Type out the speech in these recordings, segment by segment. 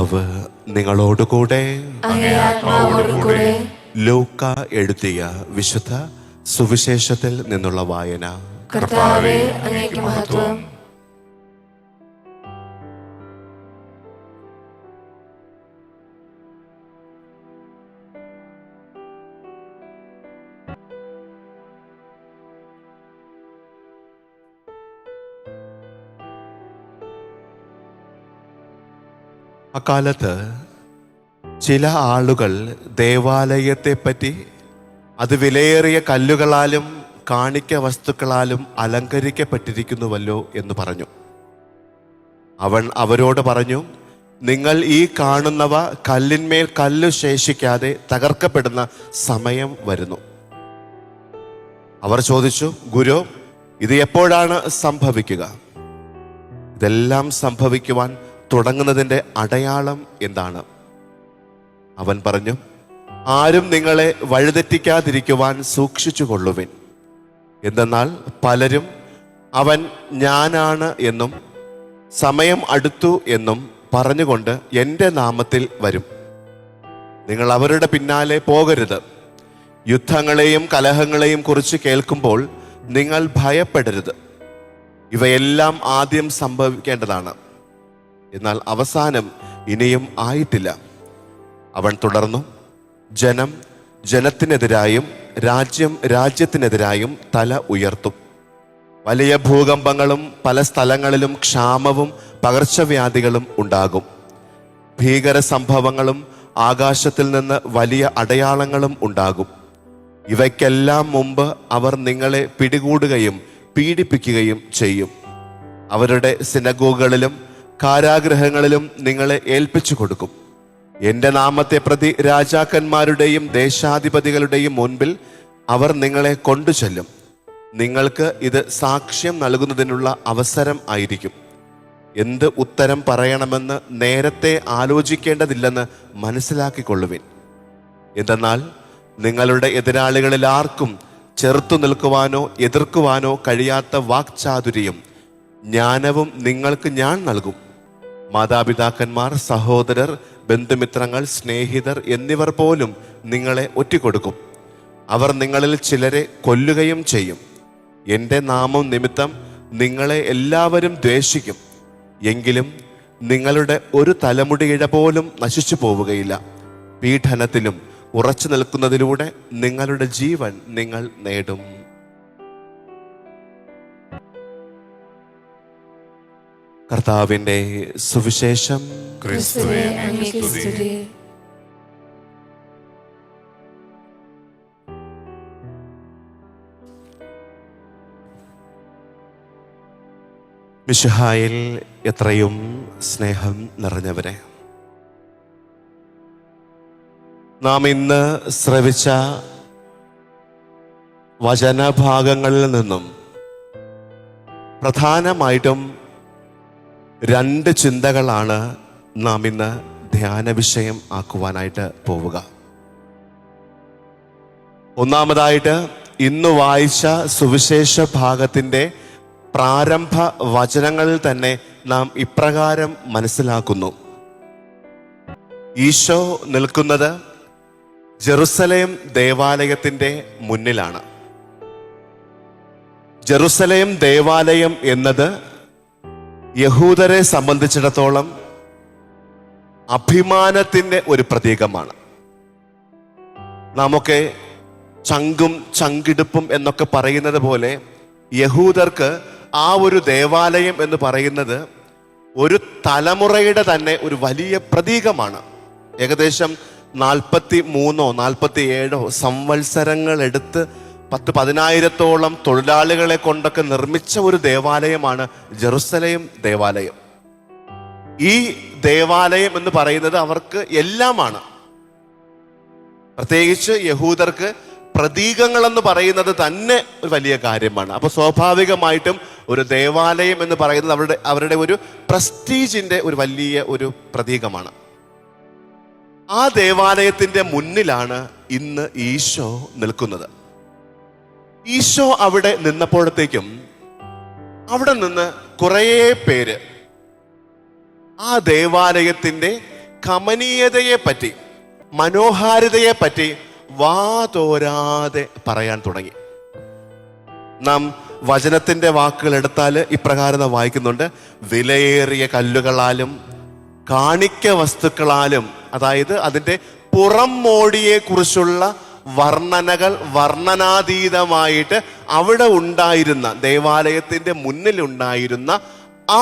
കർത്താവ് നിങ്ങളോടുകൂടെ. ലൂക്ക എഴുതിയ വിശുദ്ധ സുവിശേഷത്തിൽ നിന്നുള്ള വായന. കർത്താവേ, അങ്ങേക്ക് മഹത്വം. അക്കാലത്ത് ചില ആളുകൾ ദേവാലയത്തെപ്പറ്റി അത് വിലയേറിയ കല്ലുകളാലും കാണിക്ക വസ്തുക്കളാലും അലങ്കരിക്കപ്പെട്ടിരിക്കുന്നുവല്ലോ എന്ന് പറഞ്ഞു. അവൻ അവരോട് പറഞ്ഞു, നിങ്ങൾ ഈ കാണുന്നവ കല്ലിന്മേൽ കല്ല് ശേഷിക്കാതെ തകർക്കപ്പെടുന്ന സമയം വരുന്നു. അവർ ചോദിച്ചു, ഗുരു, ഇത് എപ്പോഴാണ് സംഭവിക്കുക? ഇതെല്ലാം സംഭവിക്കുവാൻ തുടങ്ങുന്നതിൻ്റെ അടയാളം എന്താണ്? അവൻ പറഞ്ഞു, ആരും നിങ്ങളെ വഴിതെറ്റിക്കാതിരിക്കുവാൻ സൂക്ഷിച്ചു കൊള്ളുവിൻ. എന്തെന്നാൽ പലരും അവൻ ഞാനാണ് എന്നും സമയം അടുത്തു എന്നും പറഞ്ഞുകൊണ്ട് എൻ്റെ നാമത്തിൽ വരും. നിങ്ങൾ അവരുടെ പിന്നാലെ പോകരുത്. യുദ്ധങ്ങളെയും കലഹങ്ങളെയും കുറിച്ച് കേൾക്കുമ്പോൾ നിങ്ങൾ ഭയപ്പെടരുത്. ഇവയെല്ലാം ആദ്യം സംഭവിക്കേണ്ടതാണ്, എന്നാൽ അവസാനം ഇനിയും ആയിട്ടില്ല. അവൻ തുടർന്നു, ജനം ജനത്തിനെതിരായും രാജ്യം രാജ്യത്തിനെതിരായും തല ഉയർത്തും. വലിയ ഭൂകമ്പങ്ങളും പല സ്ഥലങ്ങളിലും ക്ഷാമവും പകർച്ചവ്യാധികളും ഉണ്ടാകും. ഭീകര സംഭവങ്ങളും ആകാശത്തിൽ നിന്ന് വലിയ അടയാളങ്ങളും ഉണ്ടാകും. ഇവയ്ക്കെല്ലാം മുമ്പ് അവർ നിങ്ങളെ പിടികൂടുകയും പീഡിപ്പിക്കുകയും ചെയ്യും. അവരുടെ സിനഗോഗുകളിലും കാരാഗൃഹങ്ങളിലും നിങ്ങളെ ഏൽപ്പിച്ചു കൊടുക്കും. എൻ്റെ നാമത്തെ പ്രതി രാജാക്കന്മാരുടെയും ദേശാധിപതികളുടെയും മുൻപിൽ അവർ നിങ്ങളെ കൊണ്ടുചെല്ലും. നിങ്ങൾക്ക് ഇത് സാക്ഷ്യം നൽകുന്നതിനുള്ള അവസരം ആയിരിക്കും. എന്ത് ഉത്തരം പറയണമെന്ന് നേരത്തെ ആലോചിക്കേണ്ടതില്ലെന്ന് മനസ്സിലാക്കിക്കൊള്ളുവിൻ. എന്തെന്നാൽ നിങ്ങളുടെ എതിരാളികളിൽ ആർക്കും ചെറുത്തു നിൽക്കുവാനോ എതിർക്കുവാനോ കഴിയാത്ത വാക്ചാതുര്യം ജ്ഞാനവും നിങ്ങൾക്ക് ഞാൻ നൽകും. മാതാപിതാക്കന്മാർ, സഹോദരർ, ബന്ധുമിത്രങ്ങൾ, സ്നേഹിതർ എന്നിവർ പോലും നിങ്ങളെ ഒറ്റിക്കൊടുക്കും. അവർ നിങ്ങളിൽ ചിലരെ കൊല്ലുകയും ചെയ്യും. എൻ്റെ നാമം നിമിത്തം നിങ്ങളെ എല്ലാവരും ദ്വേഷിക്കും. എങ്കിലും നിങ്ങളുടെ ഒരു തലമുടിയിഴ പോലും നശിച്ചു പോവുകയില്ല. പീഡനത്തിലും ഉറച്ചു നിൽക്കുന്നതിലൂടെ നിങ്ങളുടെ ജീവൻ നിങ്ങൾ നേടും. കർത്താവിൻ്റെ സുവിശേഷം. ക്രിസ്തുവേ, അങ്ങേക്ക് സ്തുതി. മിശിഹായിൽ എത്രയും സ്നേഹം നിറഞ്ഞവരെ, നാം ഇന്ന് ശ്രവിച്ച വചനഭാഗങ്ങളിൽ നിന്നും പ്രധാനമായിട്ടും രണ്ട് ചിന്തകളാണ് നാം ഇന്ന് ധ്യാന വിഷയം ആക്കുവാനായിട്ട് പോവുക. ഒന്നാമതായിട്ട് ഇന്ന് വായിച്ച സുവിശേഷ ഭാഗത്തിൻ്റെ പ്രാരംഭ വചനങ്ങളിൽ തന്നെ നാം ഇപ്രകാരം മനസ്സിലാക്കുന്നു. ഈശോ നിൽക്കുന്നത് ജെറുസലേം ദേവാലയത്തിൻ്റെ മുന്നിലാണ്. ജെറുസലേം ദേവാലയം എന്നത് യഹൂദരെ സംബന്ധിച്ചിടത്തോളം അഭിമാനത്തിൻ്റെ ഒരു പ്രതീകമാണ്. നാമൊക്കെ ചങ്കും ചങ്കിടുപ്പും എന്നൊക്കെ പറയുന്നത് പോലെ യഹൂദർക്ക് ആ ഒരു ദേവാലയം എന്ന് പറയുന്നത് ഒരു തലമുറയുടെ തന്നെ ഒരു വലിയ പ്രതീകമാണ്. ഏകദേശം 43-47 സംവത്സരങ്ങൾ എടുത്ത് 10,000-ഓളം തൊഴിലാളികളെ കൊണ്ടൊക്കെ നിർമ്മിച്ച ഒരു ദേവാലയമാണ് ജെറുസലേം ദേവാലയം. ഈ ദേവാലയം എന്ന് പറയുന്നത് അവർക്ക് എല്ലാമാണ്. പ്രത്യേകിച്ച് യഹൂദർക്ക് പ്രതീകങ്ങൾ എന്ന് പറയുന്നത് തന്നെ ഒരു വലിയ കാര്യമാണ്. അപ്പോൾ സ്വാഭാവികമായിട്ടും ഒരു ദേവാലയം എന്ന് പറയുന്നത് അവരുടെ ഒരു പ്രസ്റ്റീജിന്റെ ഒരു വലിയ ഒരു പ്രതീകമാണ്. ആ ദേവാലയത്തിന്റെ മുന്നിലാണ് ഇന്ന് ഈശോ നിൽക്കുന്നത്. ഈശോ അവിടെ നിന്നപ്പോഴത്തേക്കും അവിടെ നിന്ന് കുറേ പേര് ആ ദേവാലയത്തിന്റെ കമനീയതയെ പറ്റി, മനോഹാരിതയെ പറ്റി വാതോരാതെ പറയാൻ തുടങ്ങി. നാം വചനത്തിന്റെ വാക്കുകൾ എടുത്താൽ ഇപ്രകാരം നാം വായിക്കുന്നുണ്ട്: വിലയേറിയ കല്ലുകളാലും കാണിക്ക വസ്തുക്കളാലും, അതായത് അതിൻ്റെ പുറം മോടിയെ കുറിച്ചുള്ള വർണ്ണനകൾ വർണ്ണനാതീതമായിട്ട് അവിടെ ഉണ്ടായിരുന്ന, ദേവാലയത്തിന്റെ മുന്നിലുണ്ടായിരുന്ന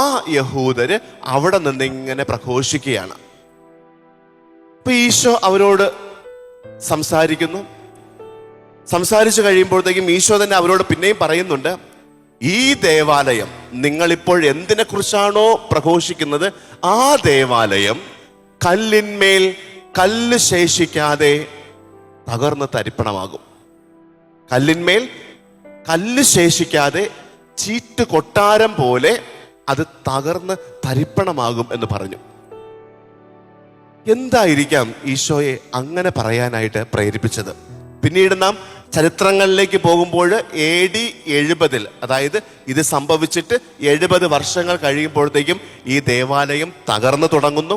ആ യഹൂദര് അവിടെ നിന്ന് ഇങ്ങനെ പ്രഘോഷിക്കുകയാണ്. അപ്പൊ ഈശോ അവരോട് സംസാരിച്ചു കഴിയുമ്പോഴത്തേക്കും ഈശോ തന്നെ അവരോട് പിന്നെയും പറയുന്നുണ്ട്: ഈ ദേവാലയം നിങ്ങളിപ്പോൾ എന്തിനെ കുറിച്ചാണോ പ്രഘോഷിക്കുന്നത്, ആ ദേവാലയം കല്ലിന്മേൽ കല്ല് ശേഷിക്കാതെ തകർന്ന് തരിപ്പണമാകും. കല്ലിന്മേൽ കല്ല് ശേഷിക്കാതെ ചീറ്റ് കൊട്ടാരം പോലെ അത് തകർന്ന് തരിപ്പണമാകും എന്ന് പറഞ്ഞു. എന്തായിരിക്കാം ഈശോയെ അങ്ങനെ പറയാനായിട്ട് പ്രേരിപ്പിച്ചത്? പിന്നീട് നാം ചരിത്രങ്ങളിലേക്ക് പോകുമ്പോൾ AD 70, അതായത് ഇത് സംഭവിച്ചിട്ട് 70 വർഷങ്ങൾ കഴിയുമ്പോഴത്തേക്കും ഈ ദേവാലയം തകർന്നു തുടങ്ങുന്നു.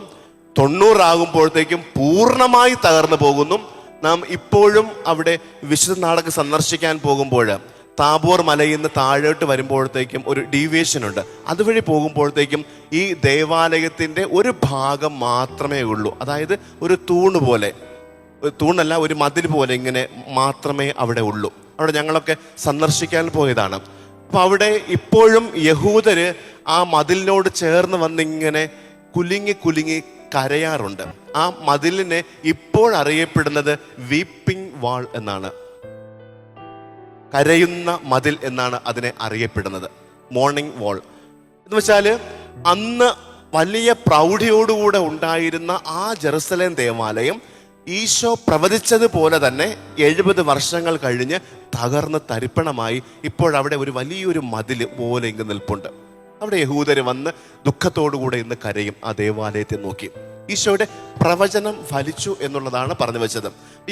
90 ആകുമ്പോഴത്തേക്കും പൂർണ്ണമായി തകർന്നു പോകുന്നു. നാം ഇപ്പോഴും അവിടെ വിശുദ്ധ നാടകം സന്ദർശിക്കാൻ പോകുമ്പോൾ താബോർ മലയിൽ നിന്ന് താഴോട്ട് വരുമ്പോഴത്തേക്കും ഒരു ഡീവിയേഷൻ ഉണ്ട്. അതുവഴി പോകുമ്പോഴത്തേക്കും ഈ ദേവാലയത്തിൻ്റെ ഒരു ഭാഗം മാത്രമേ ഉള്ളൂ. അതായത് ഒരു തൂണ് പോലെ, തൂണല്ല, ഒരു മതിൽ പോലെ ഇങ്ങനെ മാത്രമേ അവിടെ ഉള്ളൂ. അവിടെ ഞങ്ങളൊക്കെ സന്ദർശിക്കാൻ പോയതാണ്. അപ്പം അവിടെ ഇപ്പോഴും യഹൂദര് ആ മതിലിനോട് ചേർന്ന് വന്നിങ്ങനെ കുലുങ്ങി കരയാറുണ്ട്. ആ മതിലിനെ ഇപ്പോൾ അറിയപ്പെടുന്നത് വീപ്പിംഗ് വാൾ എന്നാണ്, കരയുന്ന മതിൽ എന്നാണ് അതിനെ അറിയപ്പെടുന്നത്, മോർണിംഗ് വാൾ എന്ന് വെച്ചാൽ അന്ന് വലിയ പ്രൗഢിയോടുകൂടെ ഉണ്ടായിരുന്ന ആ ജെറുസലേം ദേവാലയം ഈശോ പ്രവചിച്ചതുപോലെ തന്നെ 70 വർഷങ്ങൾ കഴിഞ്ഞ് തകർന്ന് തരിപ്പണമായി ഇപ്പോഴവിടെ ഒരു വലിയൊരു മതിൽ പോലെ ഇങ്ങ് നിൽപ്പുണ്ട്. അവിടെ യഹൂദര് വന്ന് ദുഃഖത്തോടുകൂടെ ഇന്ന് കരയും ആ ദേവാലയത്തെ നോക്കി. ഈശോയുടെ പ്രവചനം ഫലിച്ചു എന്നുള്ളതാണ് പറഞ്ഞു വെച്ചത്.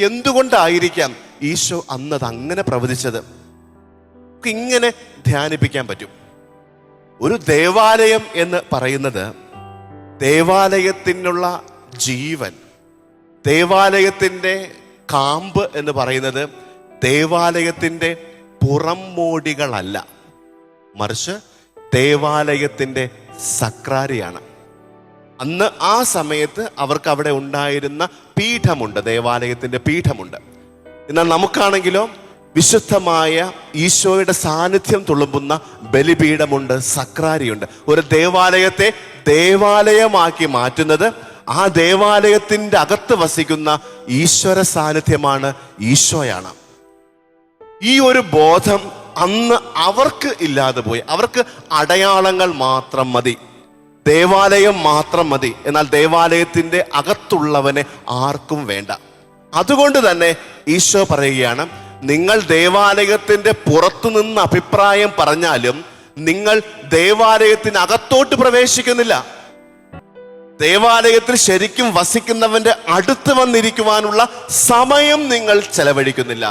എന്തുകൊണ്ടായിരിക്കാം ഈശോ അന്നത് അങ്ങനെ പ്രവചിച്ചത്? ഇങ്ങനെ ധ്യാനിപ്പിക്കാൻ പറ്റും. ഒരു ദേവാലയം എന്ന് പറയുന്നത് ദേവാലയത്തിനുള്ള ജീവൻ, ദേവാലയത്തിൻ്റെ കാമ്പ് എന്ന് പറയുന്നത് ദേവാലയത്തിൻ്റെ പുറംമോടികളല്ല, മറിച്ച് ദേവാലയത്തിൻ്റെ സക്രാരിയാണ്. അന്ന് ആ സമയത്ത് അവർക്ക് അവിടെ ഉണ്ടായിരുന്ന പീഠമുണ്ട്, ദേവാലയത്തിൻ്റെ പീഠമുണ്ട്. എന്നാൽ നമുക്കാണെങ്കിലോ വിശുദ്ധമായ ഈശോയുടെ സാന്നിധ്യം തുളുമ്പുന്ന ബലിപീഠമുണ്ട്, സക്രാരിയുണ്ട്. ഒരു ദേവാലയത്തെ ദേവാലയമാക്കി മാറ്റുന്നത് ആ ദേവാലയത്തിൻ്റെ അകത്ത് വസിക്കുന്ന ഈശ്വര സാന്നിധ്യമാണ്, ഈശോയാണ്. ഈ ഒരു ബോധം അന്ന് അവർക്ക് ഇല്ലാതെ പോയി. അവർക്ക് അടയാളങ്ങൾ മാത്രം മതി, ദേവാലയം മാത്രം മതി. എന്നാൽ ദേവാലയത്തിൻ്റെ അകത്തുള്ളവനെ ആർക്കും വേണ്ട. അതുകൊണ്ട് തന്നെ ഈശോ പറയുകയാണ്, നിങ്ങൾ ദേവാലയത്തിൻ്റെ പുറത്തു നിന്ന് അഭിപ്രായം പറഞ്ഞാലും നിങ്ങൾ ദേവാലയത്തിനകത്തോട്ട് പ്രവേശിക്കുന്നില്ല. ദേവാലയത്തിൽ ശരിക്കും വസിക്കുന്നവന്റെ അടുത്ത് വന്നിരിക്കുവാനുള്ള സമയം നിങ്ങൾ ചെലവഴിക്കുന്നില്ല.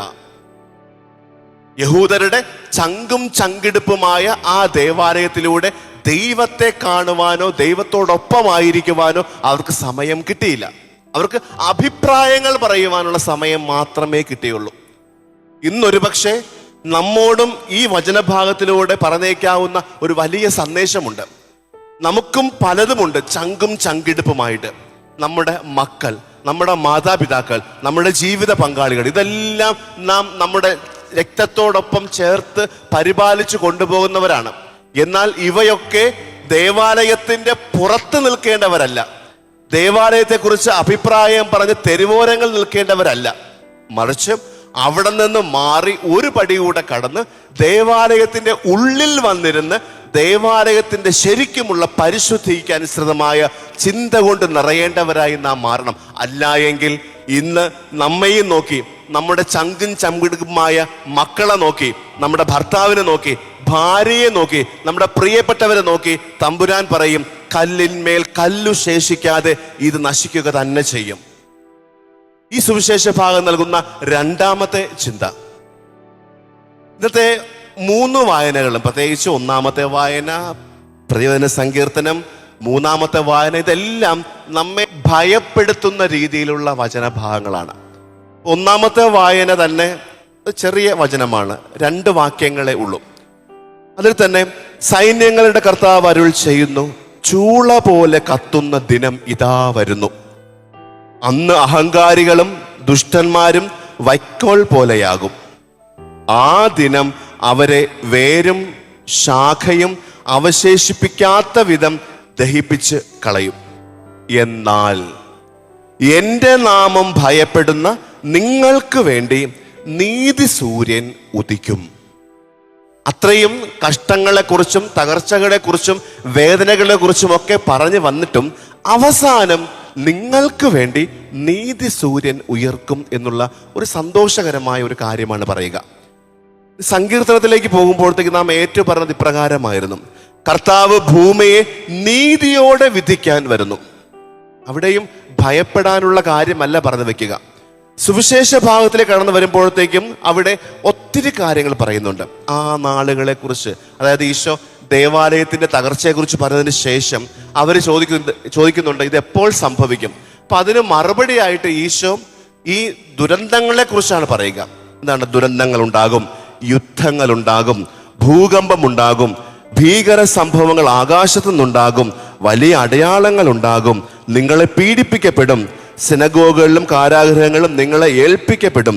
യഹൂദരുടെ ചങ്കും ചങ്കിടുപ്പുമായ ആ ദേവാലയത്തിലൂടെ ദൈവത്തെ കാണുവാനോ ദൈവത്തോടൊപ്പമായിരിക്കുവാനോ അവർക്ക് സമയം കിട്ടിയില്ല. അവർക്ക് അഭിപ്രായങ്ങൾ പറയുവാനുള്ള സമയം മാത്രമേ കിട്ടിയുള്ളൂ. ഇന്നൊരു പക്ഷേ നമ്മോടും ഈ വചനഭാഗത്തിലൂടെ പറഞ്ഞേക്കാവുന്ന ഒരു വലിയ സന്ദേശമുണ്ട്. നമുക്കും പലതുമുണ്ട് ചങ്കും ചങ്കിടുപ്പുമായിട്ട്. നമ്മുടെ മക്കൾ, നമ്മുടെ മാതാപിതാക്കൾ, നമ്മുടെ ജീവിത പങ്കാളികൾ, ഇതെല്ലാം നാം നമ്മുടെ രക്തത്തോടൊപ്പം ചേർത്ത് പരിപാലിച്ചു കൊണ്ടുപോകുന്നവരാണ്. എന്നാൽ ഇവയൊക്കെ ദേവാലയത്തിന്റെ പുറത്ത് നിൽക്കേണ്ടവരല്ല, ദേവാലയത്തെക്കുറിച്ച് അഭിപ്രായം പറഞ്ഞ് തെരുവോരങ്ങൾ നിൽക്കേണ്ടവരല്ല, മറിച്ച് അവിടെ നിന്ന് മാറി ഒരു പടി കൂടെ കടന്ന് ദേവാലയത്തിന്റെ ഉള്ളിൽ വന്നിരുന്ന് ദേവാലയത്തിന്റെ ശരിക്കുമുള്ള പരിശുദ്ധിക്ക് അനുസൃതമായ ചിന്ത കൊണ്ട് നിറയേണ്ടവരായി നാം മാറണം. അല്ല എങ്കിൽ ഇന്ന് നമ്മയും നോക്കി, നമ്മുടെ ചങ്കും ചങ്കിടുമായ മക്കളെ നോക്കി, നമ്മുടെ ഭർത്താവിനെ നോക്കി, ഭാര്യയെ നോക്കി, നമ്മുടെ പ്രിയപ്പെട്ടവരെ നോക്കി തമ്പുരാൻ പറയും, കല്ലിന്മേൽ കല്ലു ശേഷിക്കാതെ ഇത് നശിക്കുക തന്നെ ചെയ്യും. ഈ സുവിശേഷ ഭാഗം നൽകുന്ന രണ്ടാമത്തെ ചിന്ത, ഇന്നത്തെ 3 വായനകളും, പ്രത്യേകിച്ച് ഒന്നാമത്തെ വായന പ്രതിവചന സങ്കീർത്തനം, മൂന്നാമത്തെ വായന. ഇതെല്ലാം നമ്മെ ഭയപ്പെടുത്തുന്ന രീതിയിലുള്ള വചനഭാഗങ്ങളാണ്. ഒന്നാമത്തെ വായന തന്നെ ചെറിയ വചനമാണ്, 2 വാക്യങ്ങളെ ഉള്ളൂ. അതിൽ തന്നെ സൈന്യങ്ങളുടെ കർത്താവ് അരുൾ ചെയ്യുന്നു, ചൂള പോലെ കത്തുന്ന ദിനം ഇതാ വരുന്നു. അന്ന് അഹങ്കാരികളും ദുഷ്ടന്മാരും വൈക്കോൽ പോലെയാകും. ആ ദിനം അവരെ വേരും ശാഖയും അവശേഷിപ്പിക്കാത്ത വിധം ദഹിപ്പിച്ച് കളയും. എന്നാൽ എൻ്റെ നാമം ഭയപ്പെടുന്ന നിങ്ങൾക്ക് വേണ്ടി നീതി സൂര്യൻ ഉദിക്കും. അത്രയും കഷ്ടങ്ങളെക്കുറിച്ചും തകർച്ചകളെക്കുറിച്ചും വേദനകളെക്കുറിച്ചും ഒക്കെ പറഞ്ഞു വന്നിട്ടും അവസാനം നിങ്ങൾക്ക് വേണ്ടി നീതി സൂര്യൻ ഉയർക്കും എന്നുള്ള ഒരു സന്തോഷകരമായ ഒരു കാര്യമാണ് പറയുക. സങ്കീർത്തനത്തിലേക്ക് പോകുമ്പോഴത്തേക്ക് നാം ഏറ്റു പറഞ്ഞത് ഇപ്രകാരമായിരുന്നു, കർത്താവ് ഭൂമിയെ നീതിയോടെ വിധിക്കാൻ വരുന്നു. അവിടെയും ഭയപ്പെടാനുള്ള കാര്യമല്ല പറഞ്ഞു വെക്കുക. സുവിശേഷ ഭാഗത്തിലേക്ക് കടന്നു വരുമ്പോഴത്തേക്കും അവിടെ ഒത്തിരി കാര്യങ്ങൾ പറയുന്നുണ്ട്. ആ നാളുകളെ കുറിച്ച്, അതായത് ഈശോ ദേവാലയത്തിന്റെ തകർച്ചയെക്കുറിച്ച് പറഞ്ഞതിന് ശേഷം അവർ ചോദിക്കുന്നുണ്ട് ഇത് എപ്പോൾ സംഭവിക്കും. അപ്പൊ അതിന് മറുപടിയായിട്ട് ഈശോ ഈ ദുരന്തങ്ങളെ കുറിച്ചാണ് പറയുക. എന്താണ്? ദുരന്തങ്ങൾ ഉണ്ടാകും, യുദ്ധങ്ങൾ ഉണ്ടാകും, ഭൂകമ്പം ഉണ്ടാകും, ഭീകര സംഭവങ്ങൾ ആകാശത്തു നിന്നുണ്ടാകും, വലിയ അടയാളങ്ങൾ ഉണ്ടാകും, നിങ്ങളെ പീഡിപ്പിക്കപ്പെടും, സിനഗോഗുകളിലും കാരാഗൃഹങ്ങളിലും നിങ്ങളെ ഏൽപ്പിക്കപ്പെടും,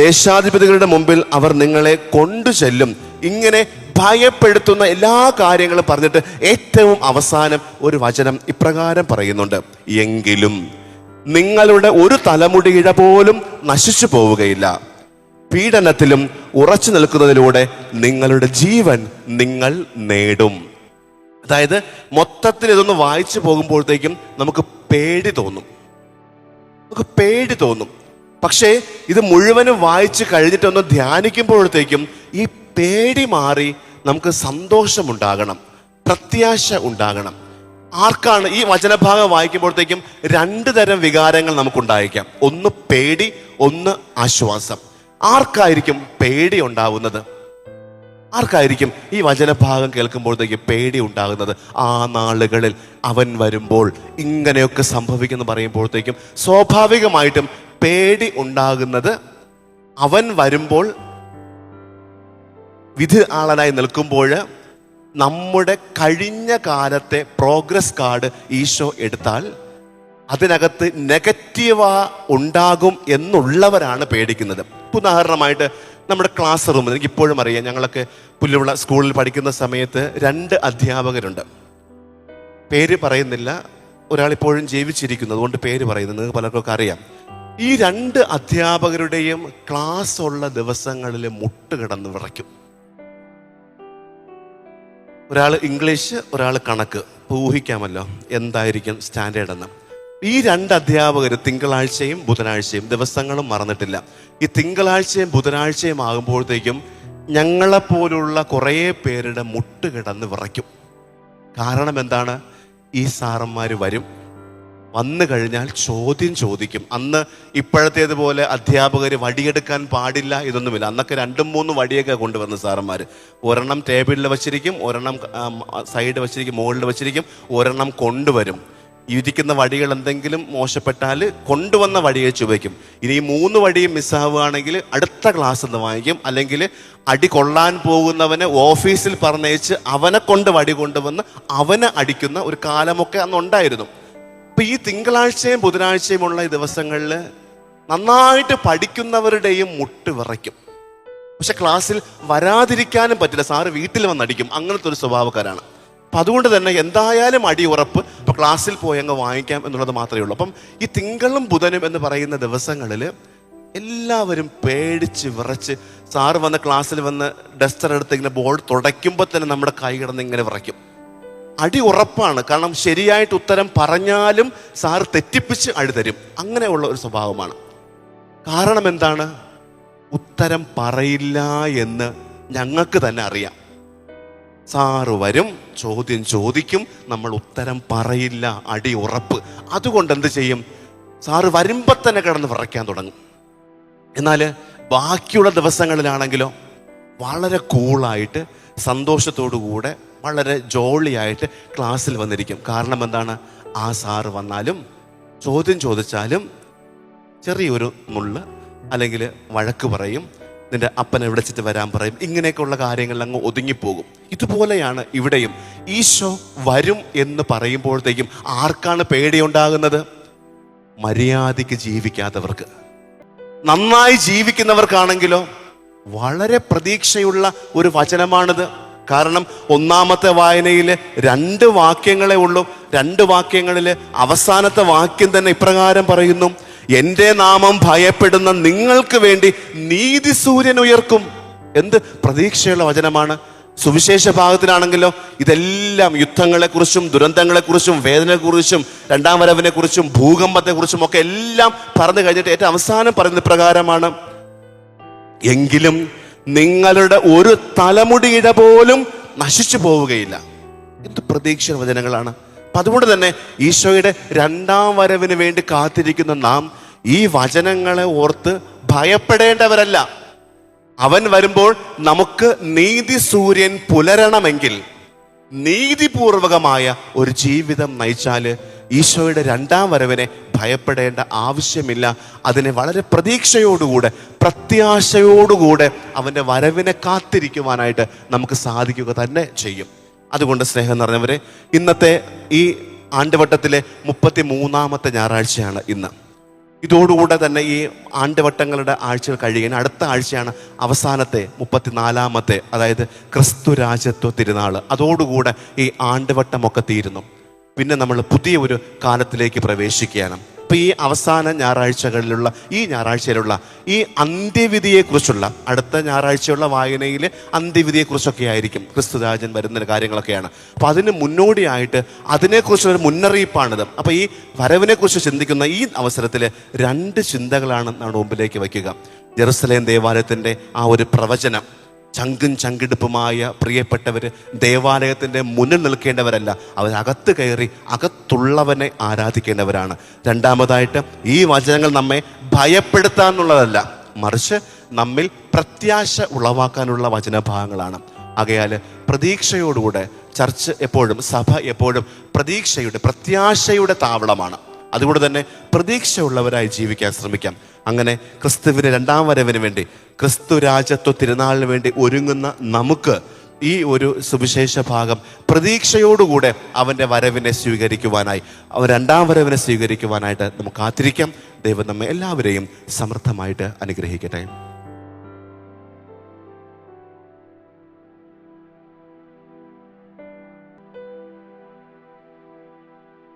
ദേശാധിപതികളുടെ മുമ്പിൽ അവർ നിങ്ങളെ കൊണ്ടുചെല്ലും. ഇങ്ങനെ ഭയപ്പെടുത്തുന്ന എല്ലാ കാര്യങ്ങളും പറഞ്ഞിട്ട് ഏറ്റവും അവസാനം ഒരു വചനം ഇപ്രകാരം പറയുന്നുണ്ട്, എങ്കിലും നിങ്ങളുടെ ഒരു തലമുടിയിഴ പോലും നശിച്ചു പോവുകയില്ല. പീഡനത്തിലും ഉറച്ചു നിൽക്കുന്നതിലൂടെ നിങ്ങളുടെ ജീവൻ നിങ്ങൾ നേടും. അതായത് മൊത്തത്തിൽ ഇതൊന്ന് വായിച്ചു പോകുമ്പോഴത്തേക്കും നമുക്ക് പേടി തോന്നും. പക്ഷേ ഇത് മുഴുവനും വായിച്ച് കഴിഞ്ഞിട്ടൊന്ന് ധ്യാനിക്കുമ്പോഴത്തേക്കും ഈ പേടി മാറി നമുക്ക് സന്തോഷമുണ്ടാകണം, പ്രത്യാശ ഉണ്ടാകണം. ആർക്കാണ് ഈ വചനഭാഗം വായിക്കുമ്പോഴത്തേക്കും 2 തരം വികാരങ്ങൾ നമുക്കുണ്ടായിരിക്കാം. ഒന്ന് പേടി, ഒന്ന് ആശ്വാസം. ആർക്കായിരിക്കും പേടി ഉണ്ടാവുന്നത്? ആർക്കായിരിക്കും ഈ വചനഭാഗം കേൾക്കുമ്പോഴത്തേക്ക് പേടി ഉണ്ടാകുന്നത്? ആ നാളുകളിൽ അവൻ വരുമ്പോൾ ഇങ്ങനെയൊക്കെ സംഭവിക്കുമെന്ന് പറയുമ്പോഴത്തേക്കും സ്വാഭാവികമായിട്ടും പേടി ഉണ്ടാകുന്നത് അവൻ വരുമ്പോൾ വിധി ആളനായി നിൽക്കുമ്പോൾ നമ്മുടെ കഴിഞ്ഞ കാലത്തെ പ്രോഗ്രസ് കാർഡ് ഈശോ എടുത്താൽ അതിനകത്ത് നെഗറ്റീവ് ഉണ്ടാകും എന്നുള്ളവരാണ് പേടിക്കുന്നത്. ഉദാഹരണമായിട്ട് നമ്മുടെ ക്ലാസ് റൂമിൽ എനിക്ക് ഇപ്പോഴും അറിയാം, ഞങ്ങളൊക്കെ പുല്ലുവിള സ്കൂളിൽ പഠിക്കുന്ന സമയത്ത് 2 അധ്യാപകരുണ്ട്. പേര് പറയുന്നില്ല, ഒരാളിപ്പോഴും ജീവിച്ചിരിക്കുന്നു, അതുകൊണ്ട് പേര് പറയുന്നത് നിങ്ങൾക്ക് പലർക്കൊക്കെ അറിയാം. ഈ 2 അധ്യാപകരുടെയും ക്ലാസ് ഉള്ള ദിവസങ്ങളിൽ മുട്ടുകിടന്ന് വിറയ്ക്കും. ഒരാൾ ഇംഗ്ലീഷ്, ഒരാൾ കണക്ക്. ഊഹിക്കാമല്ലോ എന്തായിരിക്കും സ്റ്റാൻഡേർഡ് എന്ന്. ഈ 2 അധ്യാപകർ തിങ്കളാഴ്ചയും ബുധനാഴ്ചയും ദിവസങ്ങളും മറന്നിട്ടില്ല. ഈ തിങ്കളാഴ്ചയും ബുധനാഴ്ചയും ആകുമ്പോഴത്തേക്കും ഞങ്ങളെപ്പോലുള്ള കുറേ പേരുടെ മുട്ടുകിടന്ന് വിറയ്ക്കും. കാരണം എന്താണ്? ഈ സാറന്മാർ വന്നു കഴിഞ്ഞാൽ ചോദിക്കും. അന്ന് ഇപ്പോഴത്തേതുപോലെ അധ്യാപകർ വടിയെടുക്കാൻ പാടില്ല ഇതൊന്നുമില്ല. അന്നൊക്കെ 2-3 വടിയൊക്കെ കൊണ്ടുവന്ന് സാറന്മാർ, ഒരെണ്ണം ടേബിളിൽ വെച്ചിരിക്കും, ഒരെണ്ണം സൈഡ് വെച്ചിരിക്കും, മുകളിൽ വെച്ചിരിക്കും, ഒരെണ്ണം കൊണ്ടുവരും. ഇരിക്കുന്ന വടികൾ എന്തെങ്കിലും മോശപ്പെട്ടാൽ കൊണ്ടുവന്ന വടിയെ ചുവയ്ക്കും. ഇനി ഈ 3 വടിയും മിസ്സാവുകയാണെങ്കിൽ അടുത്ത ക്ലാസ് നിന്ന് വാങ്ങിക്കും. അല്ലെങ്കിൽ അടി കൊള്ളാൻ പോകുന്നവനെ ഓഫീസിൽ പറഞ്ഞയച്ച് അവനെ കൊണ്ട് വടി കൊണ്ടുവന്ന് അവനെ അടിക്കുന്ന ഒരു കാലമൊക്കെ അന്ന് ഉണ്ടായിരുന്നു. അപ്പൊ ഈ തിങ്കളാഴ്ചയും ബുധനാഴ്ചയുമുള്ള ഈ ദിവസങ്ങളിൽ നന്നായിട്ട് പഠിക്കുന്നവരുടെയും മുട്ട് വിറയ്ക്കും. പക്ഷെ ക്ലാസ്സിൽ വരാതിരിക്കാനും പറ്റില്ല, സാറ് വീട്ടിൽ വന്നടിക്കും. അങ്ങനത്തെ ഒരു സ്വഭാവക്കാരാണ്. അപ്പം അതുകൊണ്ട് തന്നെ എന്തായാലും അടി ഉറപ്പ്. ഇപ്പം ക്ലാസ്സിൽ പോയി അങ്ങ് വാങ്ങിക്കാം എന്നുള്ളത് മാത്രമേ ഉള്ളൂ. അപ്പം ഈ തിങ്കളും ബുധനും എന്ന് പറയുന്ന ദിവസങ്ങളിൽ എല്ലാവരും പേടിച്ച് വിറച്ച്, സാറ് വന്ന് ക്ലാസ്സിൽ വന്ന് ഡസ്റ്റർ എടുത്ത് ഇങ്ങനെ ബോർഡ് തുടയ്ക്കുമ്പോൾ തന്നെ നമ്മുടെ കൈ കിടന്ന് ഇങ്ങനെ വിറയ്ക്കും. അടി ഉറപ്പാണ്. കാരണം ശരിയായിട്ട് ഉത്തരം പറഞ്ഞാലും സാറ് തെറ്റിപ്പിച്ച് അടി തരും. അങ്ങനെയുള്ള ഒരു സ്വഭാവമാണ്. കാരണം എന്താണ്? ഉത്തരം പറയില്ല എന്ന് ഞങ്ങൾക്ക് തന്നെ അറിയാം. സാറ് വരും, ചോദ്യം ചോദിക്കും, നമ്മൾ ഉത്തരം പറയില്ല, അടി ഉറപ്പ്. അതുകൊണ്ട് എന്ത് ചെയ്യും? സാറ് വരുമ്പോൾ തന്നെ കിടന്ന് വിറയ്ക്കാൻ തുടങ്ങും. എന്നാൽ ബാക്കിയുള്ള ദിവസങ്ങളിലാണെങ്കിലോ വളരെ കൂളായിട്ട് സന്തോഷത്തോടു കൂടെ വളരെ ജോളിയായിട്ട് ക്ലാസ്സിൽ വന്നിരിക്കും. കാരണം എന്താണ്? ആ സാറ് വന്നാലും ചോദ്യം ചോദിച്ചാലും ചെറിയൊരു നുള്ള് അല്ലെങ്കിൽ വഴക്ക് പറയും, നിന്റെ അപ്പനെ വിളിച്ചിട്ട് വരാൻ പറയും. ഇങ്ങനെയൊക്കെയുള്ള കാര്യങ്ങളിൽ അങ്ങ് ഒതുങ്ങിപ്പോകും. ഇതുപോലെയാണ് ഇവിടെയും. ഈശോ വരും എന്ന് പറയുമ്പോഴത്തേക്കും ആർക്കാണ് പേടിയുണ്ടാകുന്നത്? മര്യാദയ്ക്ക് ജീവിക്കാത്തവർക്ക്. നന്നായി ജീവിക്കുന്നവർക്കാണെങ്കിലോ വളരെ പ്രതീക്ഷയുള്ള ഒരു വചനമാണിത്. കാരണം ഒന്നാമത്തെ വായനയിൽ 2 വാക്യങ്ങളെ ഉള്ളൂ. 2 വാക്യങ്ങളിൽ അവസാനത്തെ വാക്യം തന്നെ ഇപ്രകാരം പറയുന്നു: എൻ്റെ നാമം ഭയപ്പെടുന്ന നിങ്ങൾക്ക് വേണ്ടി നീതി സൂര്യൻ ഉയർക്കും. എന്ത് പ്രതീക്ഷയുള്ള വചനമാണ്! സുവിശേഷ ഭാഗത്തിലാണെങ്കിലോ ഇതെല്ലാം യുദ്ധങ്ങളെക്കുറിച്ചും ദുരന്തങ്ങളെക്കുറിച്ചും വേദനയെക്കുറിച്ചും രണ്ടാം വരവിനെക്കുറിച്ചും ഭൂകമ്പത്തെക്കുറിച്ചും ഒക്കെ എല്ലാം പറഞ്ഞു കഴിഞ്ഞിട്ട് ഏറ്റവും അവസാനം പറയുന്ന പ്രകാരമാണ്: എങ്കിലും നിങ്ങളുടെ ഒരു തലമുടിയിട പോലും നശിച്ചു പോവുകയില്ല. എന്ത് പ്രതീക്ഷ വചനങ്ങളാണ്! അപ്പൊ അതുകൊണ്ട് തന്നെ ഈശോയുടെ 2ാം വരവിന് വേണ്ടി കാത്തിരിക്കുന്ന നാം ഈ വചനങ്ങളെ ഓർത്ത് ഭയപ്പെടേണ്ടവരല്ല. അവൻ വരുമ്പോൾ നമുക്ക് നീതി സൂര്യൻ പുലരണമെങ്കിൽ നീതിപൂർവകമായ ഒരു ജീവിതം നയിച്ചാല് ഈശോയുടെ 2ാം വരവിനെ ഭയപ്പെടേണ്ട ആവശ്യമില്ല. അതിനെ വളരെ പ്രതീക്ഷയോടുകൂടെ പ്രത്യാശയോടുകൂടെ അവൻ്റെ വരവിനെ കാത്തിരിക്കുവാനായിട്ട് നമുക്ക് സാധിക്കുക തന്നെ ചെയ്യും. അതുകൊണ്ട് സ്നേഹം നിറഞ്ഞവരെ, ഇന്നത്തെ ഈ ആണ്ടുവട്ടത്തിലെ 33ാമത്തെ ഞായറാഴ്ചയാണ് ഇന്ന്. ഇതോടുകൂടെ തന്നെ ഈ ആണ്ടുവട്ടങ്ങളുടെ ആഴ്ചകൾ കഴിയുകയാണ്. അടുത്ത ആഴ്ചയാണ് അവസാനത്തെ 34ാമത്തെ, അതായത് ക്രിസ്തു രാജ്യത്വ തിരുനാൾ. അതോടുകൂടെ ഈ ആണ്ടുവട്ടമൊക്കെ തീരുന്നു. പിന്നെ നമ്മൾ പുതിയ ഒരു കാലത്തിലേക്ക് പ്രവേശിക്കുകയാണ്. അപ്പം ഈ അവസാന ഞായറാഴ്ചകളിലുള്ള ഈ ഞായറാഴ്ചയിലുള്ള ഈ അന്ത്യവിധിയെക്കുറിച്ചുള്ള അടുത്ത ഞായറാഴ്ചയുള്ള വായനയിൽ അന്ത്യവിധിയെക്കുറിച്ചൊക്കെ ആയിരിക്കും. ക്രിസ്തുരാജൻ വരുന്ന കാര്യങ്ങളൊക്കെയാണ്. അപ്പം അതിന് മുന്നോടിയായിട്ട് അതിനെക്കുറിച്ചുള്ളൊരു മുന്നറിയിപ്പാണിത്. അപ്പം ഈ വരവിനെക്കുറിച്ച് ചിന്തിക്കുന്ന ഈ അവസരത്തിൽ 2 ചിന്തകളാണ് നമ്മുടെ മുമ്പിലേക്ക് വയ്ക്കുക. ജെറുസലേം ദേവാലയത്തിൻ്റെ ആ ഒരു പ്രവചനം, ചങ്കും ചങ്കിടുപ്പുമായ പ്രിയപ്പെട്ടവർ ദേവാലയത്തിൻ്റെ മുന്നിൽ നിൽക്കേണ്ടവരല്ല, അവരകത്ത് കയറി അകത്തുള്ളവനെ ആരാധിക്കേണ്ടവരാണ്. രണ്ടാമതായിട്ട് ഈ വചനങ്ങൾ നമ്മെ ഭയപ്പെടുത്താനുള്ളതല്ല, മറിച്ച് നമ്മിൽ പ്രത്യാശ ഉളവാക്കാനുള്ള വചനഭാഗങ്ങളാണ്. ആകയാൽ പ്രതീക്ഷയോടുകൂടെ ചർച്ച് എപ്പോഴും, സഭ എപ്പോഴും പ്രത്യാശയുടെ താവളമാണ്. അതുകൊണ്ട് തന്നെ പ്രതീക്ഷയുള്ളവരായി ജീവിക്കാൻ ശ്രമിക്കാം. അങ്ങനെ ക്രിസ്തുവിന് 2ാം വരവിന് വേണ്ടി, ക്രിസ്തു രാജ്യത്വ തിരുനാളിന് വേണ്ടി ഒരുങ്ങുന്ന നമുക്ക് ഈ ഒരു സുവിശേഷ ഭാഗം പ്രതീക്ഷയോടുകൂടെ അവൻ്റെ വരവിനെ സ്വീകരിക്കുവാനായി, അവൻ 2ാം വരവിനെ സ്വീകരിക്കുവാനായിട്ട് നമുക്ക് കാത്തിരിക്കാം. ദൈവം നമ്മെ എല്ലാവരെയും സമൃദ്ധമായിട്ട് അനുഗ്രഹിക്കട്ടെ.